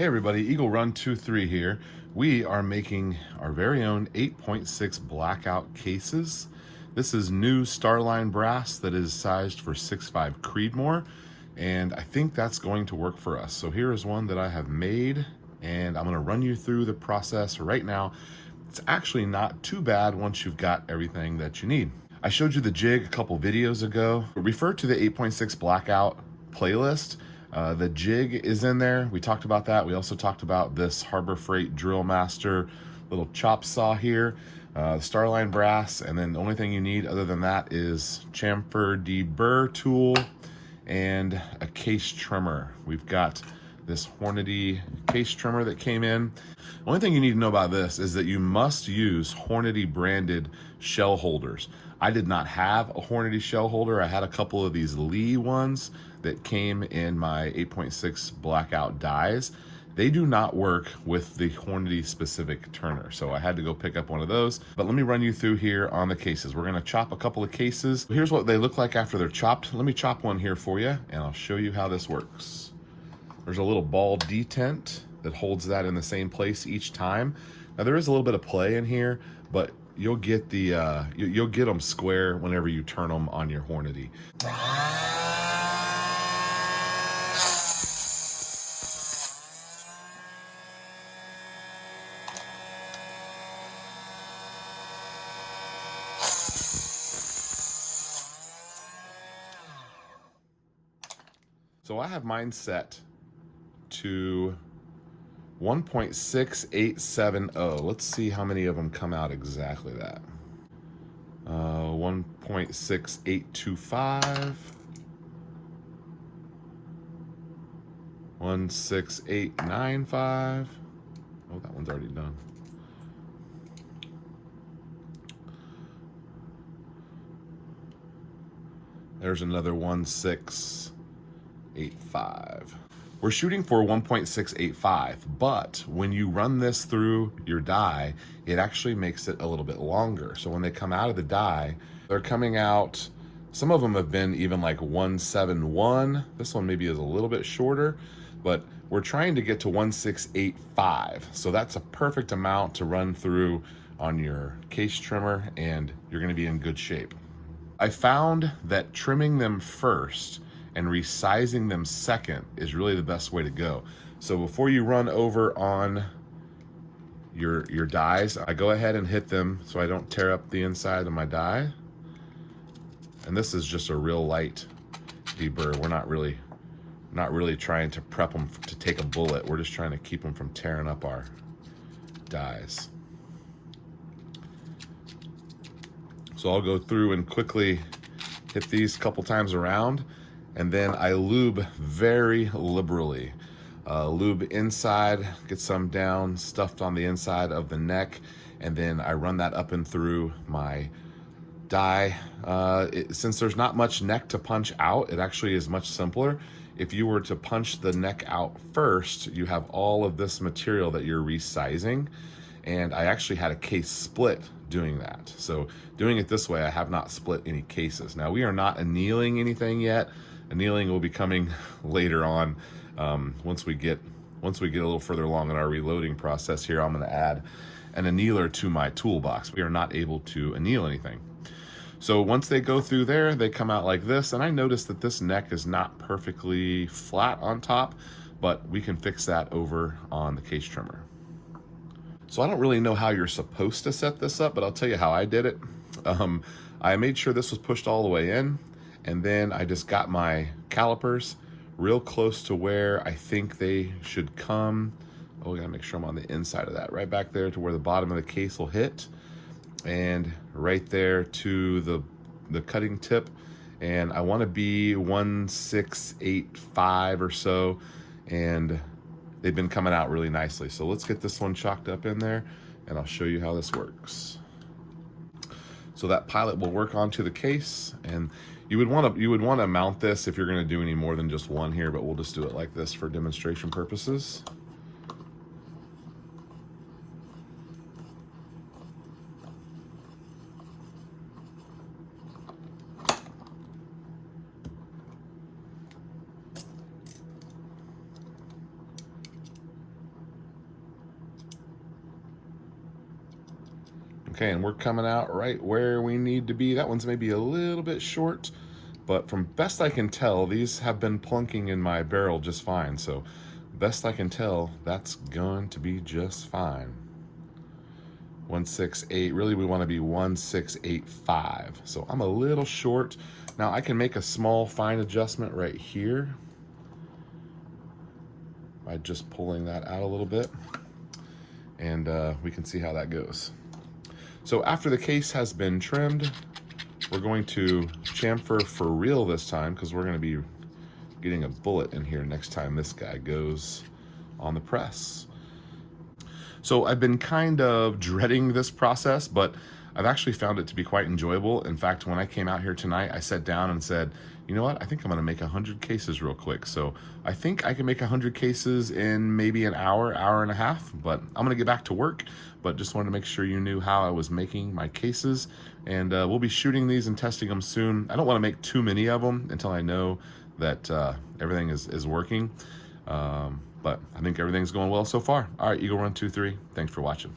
Hey everybody, Eagle Run 23 here. We are making our very own 8.6 Blackout cases. This is new Starline brass that is sized for 6.5 Creedmoor, and I think that's going to work for us. So here is one that I have made, and I'm going to run you through the process right now. It's actually not too bad once you've got everything that you need. I showed you the jig a couple videos ago. Refer to the 8.6 Blackout playlist. The jig is in there. We talked about that. We also talked about this Harbor Freight Drill Master little chop saw here, Starline brass, and then the only thing you need other than that is chamfer deburr tool and a case trimmer. We've got this Hornady case trimmer that came in. The only thing you need to know about this is that you must use Hornady branded shell holders. I did not have a Hornady shell holder. I had a couple of these Lee ones that came in my 8.6 Blackout dies. They do not work with the Hornady specific turner, so I had to go pick up one of those. But let me run you through here on the cases. We're gonna chop a couple of cases. Here's what they look like after they're chopped. Let me chop one here for you, and I'll show you how this works. There's a little ball detent that holds that in the same place each time. Now there is a little bit of play in here, but you'll get the you'll get them square whenever you turn them on your Hornady. So I have mine set to 1.6870. Let's see how many of them come out exactly that. 1.6825. 1.6895. Oh, that one's already done. There's another 1.685. We're shooting for 1.685, but when you run this through your die, it actually makes it a little bit longer. So when they come out of the die, they're coming out, some of them have been even like 1.71. This one maybe is a little bit shorter, but we're trying to get to 1.685. So that's a perfect amount to run through on your case trimmer, and you're gonna be in good shape. I found that trimming them first and resizing them second is really the best way to go. So before you run over on your dies, I go ahead and hit them so I don't tear up the inside of my die. And this is just a real light deburr. We're not really trying to prep them to take a bullet. We're just trying to keep them from tearing up our dies. So I'll go through and quickly hit these a couple times around, and then I lube very liberally. Lube inside, get some down, stuffed on the inside of the neck, and then I run that up and through my die. Since there's not much neck to punch out, it actually is much simpler. If you were to punch the neck out first, you have all of this material that you're resizing, and I actually had a case split doing that. So doing it this way, I have not split any cases. Now we are not annealing anything yet. Annealing will be coming later on. Once we get a little further along in our reloading process here, I'm gonna add an annealer to my toolbox. We are not able to anneal anything. So once they go through there, they come out like this, and I noticed that this neck is not perfectly flat on top, but we can fix that over on the case trimmer. So I don't really know how you're supposed to set this up, but I'll tell you how I did it. I made sure this was pushed all the way in, and then I just got my calipers real close to where I think they should come. Oh, we gotta make sure I'm on the inside of that, right back there to where the bottom of the case will hit, and right there to the cutting tip. And I wanna be 1.685 or so, and they've been coming out really nicely. So let's get this one chalked up in there, and I'll show you how this works. So that pilot will work onto the case, and you would want to mount this if you're going to do any more than just one here, but we'll just do it like this for demonstration purposes. Okay, and we're coming out right where we need to be. That one's maybe a little bit short, but from best I can tell, these have been plunking in my barrel just fine. So best I can tell, that's going to be just fine. 168, really we want to be 1685. So I'm a little short. Now I can make a small fine adjustment right here by just pulling that out a little bit, and we can see how that goes. So after the case has been trimmed, we're going to chamfer for real this time, because we're going to be getting a bullet in here next time this guy goes on the press. So I've been kind of dreading this process, but I've actually found it to be quite enjoyable. In fact, when I came out here tonight, I sat down and said, you know what, I think I'm gonna make 100 cases real quick. So I think I can make 100 cases in maybe an hour, hour and a half, but I'm gonna get back to work. But just wanted to make sure you knew how I was making my cases. And we'll be shooting these and testing them soon. I don't wanna make too many of them until I know that everything is working. But I think everything's going well so far. All right, Eagle Run 23, thanks for watching.